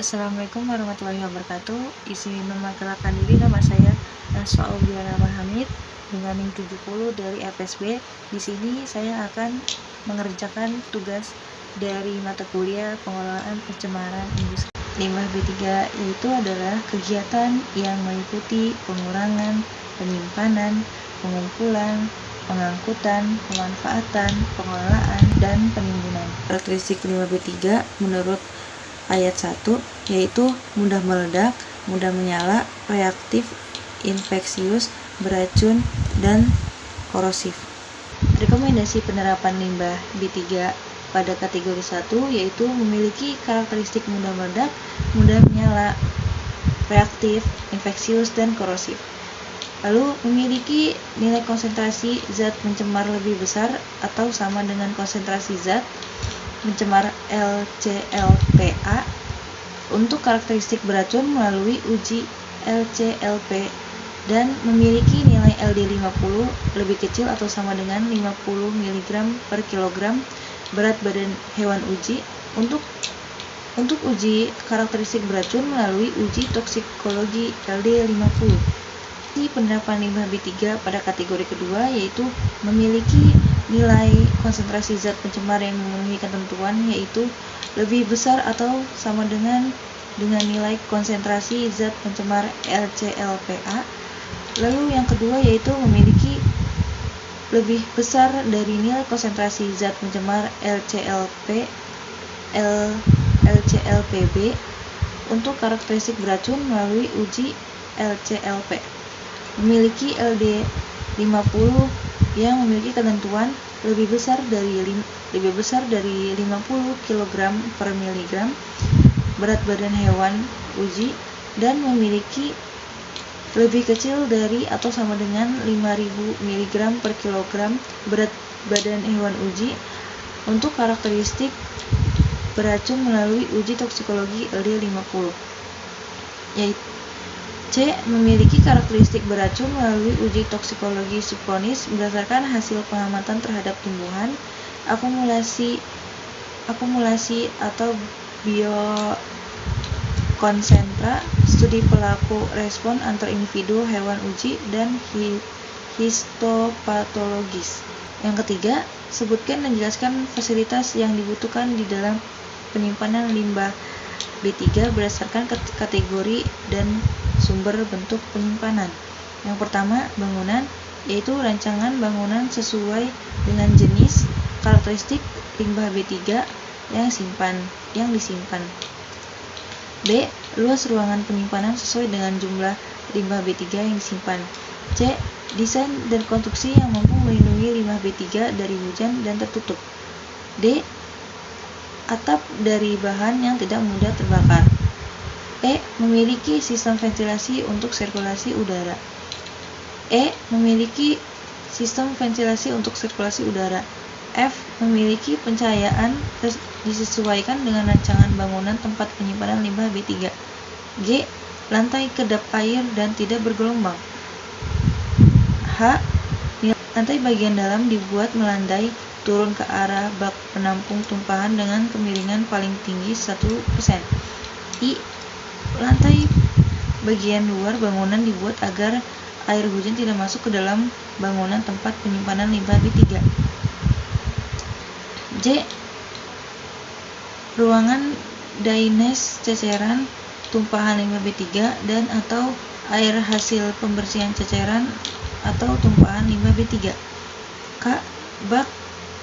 Assalamualaikum warahmatullahi wabarakatuh. Izin memperkenalkan diri, nama saya Nasfa Audiana Hamid dengan NIM 70 dari FSB. Di sini saya akan mengerjakan tugas dari mata kuliah pengelolaan pencemaran industri limbah B3, yaitu adalah kegiatan yang meliputi pengurangan, penyimpanan, pengumpulan, pengangkutan, pemanfaatan, pengelolaan, dan penimbunan. Karakteristik limbah B3 menurut ayat 1 yaitu mudah meledak, mudah menyala, reaktif, infeksius, beracun, dan korosif. Rekomendasi penerapan limbah B3 pada kategori 1 yaitu memiliki karakteristik mudah meledak, mudah menyala, reaktif, infeksius, dan korosif. Lalu memiliki nilai konsentrasi zat pencemar lebih besar atau sama dengan konsentrasi zat pencemar LCLPA. Untuk karakteristik beracun melalui uji LCLP dan memiliki nilai LD50 lebih kecil atau sama dengan 50 mg per kilogram berat badan hewan uji. Untuk uji karakteristik beracun melalui uji toksikologi LD50. Penerapan limbah B3 pada kategori kedua yaitu memiliki nilai konsentrasi zat pencemar yang memenuhi ketentuan, yaitu lebih besar atau sama dengan nilai konsentrasi zat pencemar LCLPA. Lalu yang kedua yaitu memiliki lebih besar dari nilai konsentrasi zat pencemar LCLPB untuk karakteristik beracun melalui uji LCLP. Memiliki LD50 yang memiliki ketentuan lebih besar dari 50 kg per miligram berat badan hewan uji dan memiliki lebih kecil dari atau sama dengan 5000 mg per kilogram berat badan hewan uji. Untuk karakteristik beracun melalui uji toksikologi LD50 yaitu C. Memiliki karakteristik beracun melalui uji toksikologi subklinis berdasarkan hasil pengamatan terhadap tumbuhan, akumulasi atau biokonsentra, studi pelaku respon antar individu hewan uji, dan histopatologis. Yang ketiga, sebutkan dan jelaskan fasilitas yang dibutuhkan di dalam penyimpanan limbah B3 berdasarkan kategori dan sumber bentuk penyimpanan. Yang pertama, bangunan, yaitu rancangan bangunan sesuai dengan jenis karakteristik limbah B3 yang disimpan. B. Luas ruangan penyimpanan sesuai dengan jumlah limbah B3 yang disimpan. C. Desain dan konstruksi yang mampu melindungi limbah B3 dari hujan dan tertutup. D. Atap dari bahan yang tidak mudah terbakar. E. Memiliki sistem ventilasi untuk sirkulasi udara. E. Memiliki sistem ventilasi untuk sirkulasi udara. F. Memiliki pencahayaan disesuaikan dengan rancangan bangunan tempat penyimpanan limbah B3. G. Lantai kedap air dan tidak bergelombang. H. Lantai bagian dalam dibuat melandai turun ke arah bak penampung tumpahan dengan kemiringan paling tinggi 1%. I. Lantai bagian luar bangunan dibuat agar air hujan tidak masuk ke dalam bangunan tempat penyimpanan limbah B3. J. Ruangan drainase ceceran tumpahan limbah B3 dan atau air hasil pembersihan ceceran atau tumpahan limbah B3. K. Bak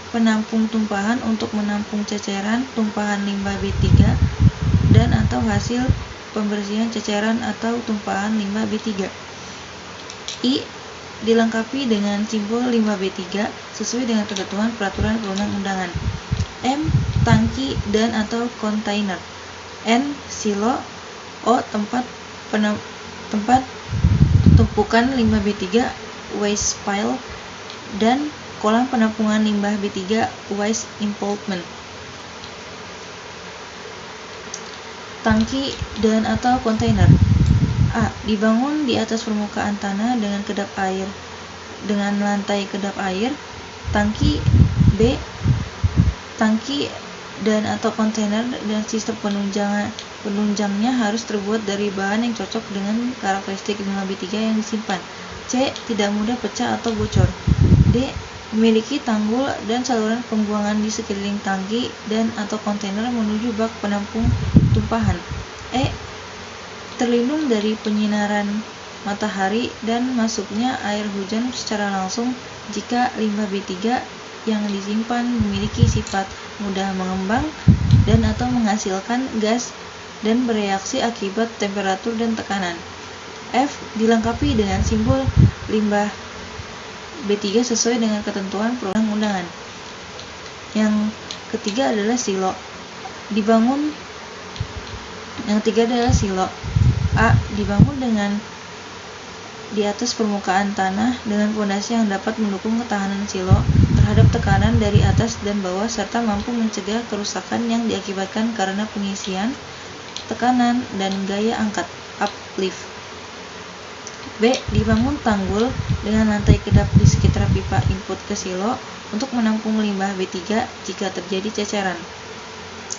penampung tumpahan untuk menampung ceceran tumpahan limbah B3 dan atau hasil pembersihan ceceran atau tumpahan limbah B3. I. Dilengkapi dengan simbol limbah B3 sesuai dengan ketentuan peraturan perundang-undangan. M. Tangki dan atau kontainer. N. Silo. O. Tempat tumpukan limbah B3 waste pile dan kolam penampungan limbah B3 waste impoundment. Tangki dan atau kontainer. A. Dibangun di atas permukaan tanah dengan lantai kedap air. Tangki. B. Tangki dan atau kontainer dan sistem penunjangnya harus terbuat dari bahan yang cocok dengan karakteristik limbah B3 yang disimpan. C. Tidak mudah pecah atau bocor. D. Memiliki tanggul dan saluran pembuangan di sekeliling tangki dan atau kontainer menuju bak penampung tumpahan. E. Terlindung dari penyinaran matahari dan masuknya air hujan secara langsung jika limbah B3 yang disimpan memiliki sifat mudah mengembang dan atau menghasilkan gas dan bereaksi akibat temperatur dan tekanan. F. Dilengkapi dengan simbol limbah B3 sesuai dengan ketentuan perundang-undangan. Yang ketiga adalah silo. A. Dibangun dengan di atas permukaan tanah dengan fondasi yang dapat mendukung ketahanan silo terhadap tekanan dari atas dan bawah serta mampu mencegah kerusakan yang diakibatkan karena pengisian, tekanan, dan gaya angkat uplift. B. Dibangun tanggul dengan lantai kedap di sekitar pipa input ke silo untuk menampung limbah B3 jika terjadi ceceran.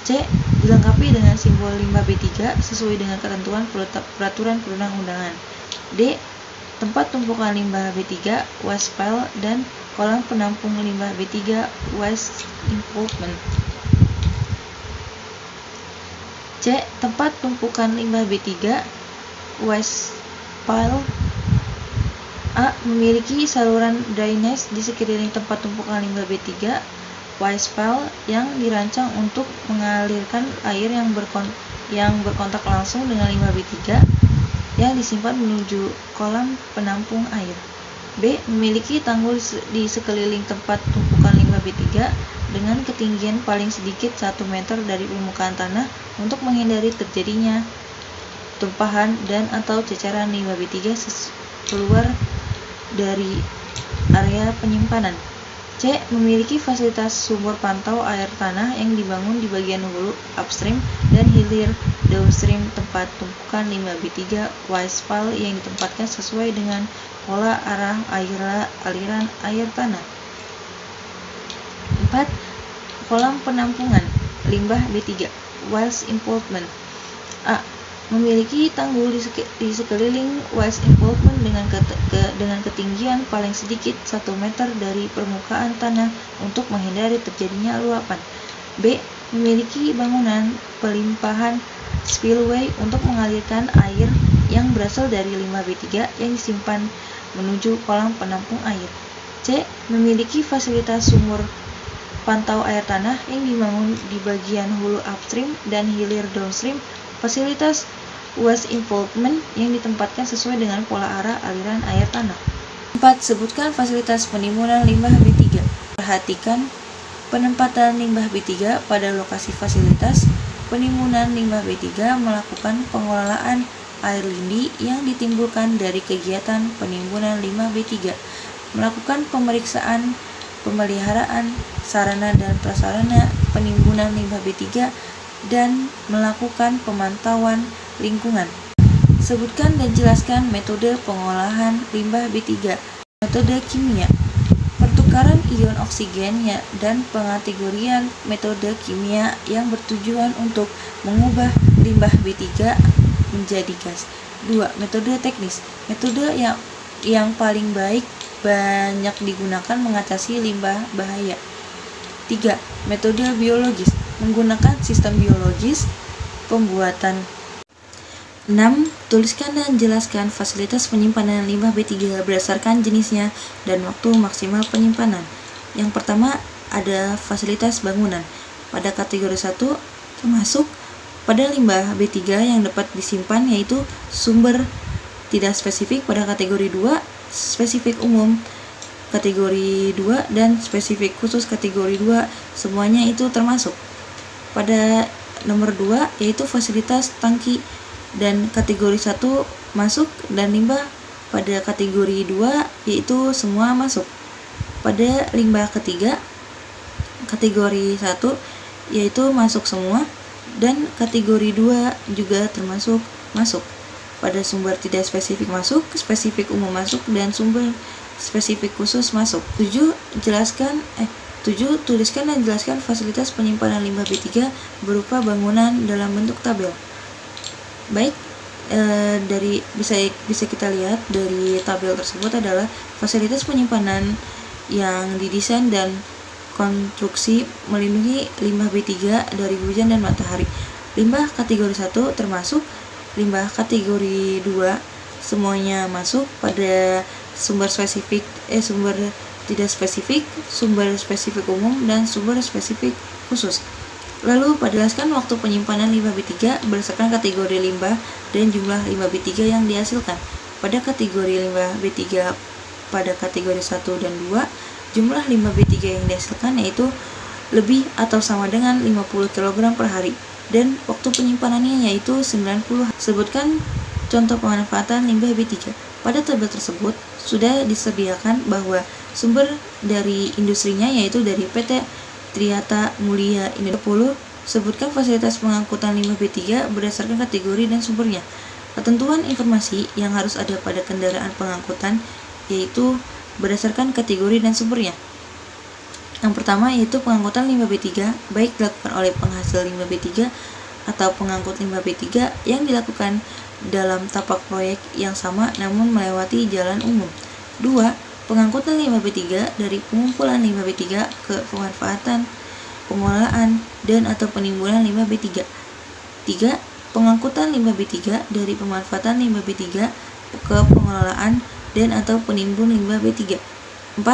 C. Dilengkapi dengan simbol limbah B3 sesuai dengan ketentuan peraturan perundang-undangan. D. Tempat tumpukan limbah B3, waste pile, dan kolam penampung limbah B3, waste involvement. C. Tempat tumpukan limbah B3, waste pile. A. Memiliki saluran drainase di sekeliling tempat tumpukan limbah B3, waste pile, yang dirancang untuk mengalirkan air yang berkontak langsung dengan limbah B3 yang disimpan menuju kolam penampung air. B. Memiliki tanggul di sekeliling tempat tumpukan limbah B3 dengan ketinggian paling sedikit 1 meter dari permukaan tanah untuk menghindari terjadinya tumpahan dan atau ceceran limbah B3 keluar dari area penyimpanan. C. Memiliki fasilitas sumur pantau air tanah yang dibangun di bagian hulu upstream dan hilir downstream tempat tumpukan limbah B3 waste pile yang ditempatkan sesuai dengan pola arah aliran air tanah. 4. Kolam penampungan limbah B3 waste involvement. A. Memiliki tanggul di sekeliling waste involvement dengan ketinggian paling sedikit 1 meter dari permukaan tanah untuk menghindari terjadinya luapan. B. Memiliki bangunan pelimpahan spillway untuk mengalirkan air yang berasal dari limbah B3 yang disimpan menuju kolam penampung air. C. Memiliki fasilitas sumur pantau air tanah yang dibangun di bagian hulu upstream dan hilir downstream, fasilitas waste involvement yang ditempatkan sesuai dengan pola arah aliran air tanah. 4. Sebutkan fasilitas penimbunan limbah B3. Perhatikan penempatan limbah B3 pada lokasi fasilitas penimbunan limbah B3 melakukan pengelolaan air lindi yang ditimbulkan dari kegiatan penimbunan limbah B3, melakukan pemeriksaan pemeliharaan sarana dan prasarana penimbunan limbah B3, dan melakukan pemantauan lingkungan. Sebutkan dan jelaskan metode pengolahan limbah B3. Metode kimia, pertukaran ion oksigen dan pengategorian metode kimia yang bertujuan untuk mengubah limbah B3 menjadi gas. 2. Metode teknis, metode yang paling banyak digunakan mengatasi limbah bahaya. 3. Metode biologis, menggunakan sistem biologis pembuatan. 6. Tuliskan dan jelaskan fasilitas penyimpanan limbah B3 berdasarkan jenisnya dan waktu maksimal penyimpanan. Yang pertama ada fasilitas bangunan. Pada kategori 1 termasuk pada limbah B3 yang dapat disimpan yaitu sumber tidak spesifik. Pada kategori 2 spesifik umum kategori 2 dan spesifik khusus kategori 2 semuanya itu termasuk. Pada nomor 2 yaitu fasilitas tangki dan kategori 1 masuk dan limbah pada kategori 2 yaitu semua masuk. Pada limbah ketiga kategori 1 yaitu masuk semua dan kategori 2 juga termasuk masuk. Pada sumber tidak spesifik masuk, spesifik umum masuk, dan sumber spesifik khusus masuk. 7. 7. Tuliskan dan jelaskan fasilitas penyimpanan limbah B3 berupa bangunan dalam bentuk tabel. Baik, dari bisa kita lihat dari tabel tersebut adalah fasilitas penyimpanan yang didesain dan konstruksi melindungi limbah B3 dari hujan dan matahari. Limbah kategori 1 termasuk, limbah kategori 2 semuanya masuk pada sumber spesifik, sumber tidak spesifik, sumber spesifik umum, dan sumber spesifik khusus. Lalu jelaskan waktu penyimpanan limbah B3 berdasarkan kategori limbah dan jumlah limbah B3 yang dihasilkan. Pada kategori limbah B3 pada kategori 1 dan 2, jumlah limbah B3 yang dihasilkan yaitu lebih atau sama dengan 50 kg per hari, dan waktu penyimpanannya yaitu 90. Sebutkan contoh pemanfaatan limbah B3. Pada tabel tersebut sudah disediakan bahwa sumber dari industrinya yaitu dari PT Triyata Mulia Indonesia. 10. Sebutkan fasilitas pengangkutan limbah B3 berdasarkan kategori dan sumbernya. Ketentuan informasi yang harus ada pada kendaraan pengangkutan yaitu berdasarkan kategori dan sumbernya. Yang pertama yaitu pengangkutan limbah B3 baik dilakukan oleh penghasil limbah B3 atau pengangkut limbah B3 yang dilakukan dalam tapak proyek yang sama namun melewati jalan umum. 2. Pengangkutan limbah B3 dari pengumpulan limbah B3 ke pemanfaatan, pengelolaan, dan atau penimbunan limbah B3. 3. Pengangkutan limbah B3 dari pemanfaatan limbah B3 ke pengelolaan dan atau penimbun limbah B3. 4.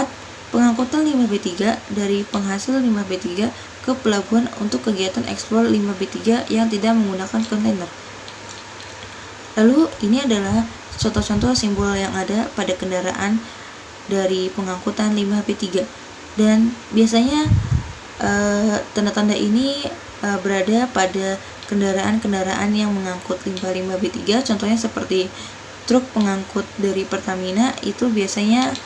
Pengangkutan limbah B3 dari penghasil limbah B3 ke pelabuhan untuk kegiatan ekspor limbah B3 yang tidak menggunakan kontainer. Lalu ini adalah contoh-contoh simbol yang ada pada kendaraan dari pengangkutan limbah B3, dan biasanya tanda-tanda ini berada pada kendaraan-kendaraan yang mengangkut limbah-limbah B3. Contohnya seperti truk pengangkut dari Pertamina, itu biasanya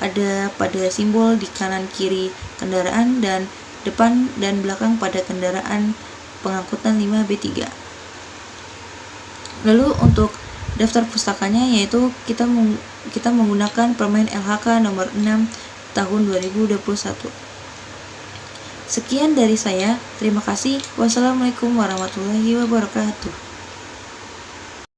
ada pada simbol di kanan kiri kendaraan dan depan dan belakang pada kendaraan pengangkutan limbah B3. Lalu untuk daftar pustakanya yaitu kita menggunakan Permen LHK nomor 6 tahun 2021. Sekian dari saya. Terima kasih. Wassalamualaikum warahmatullahi wabarakatuh.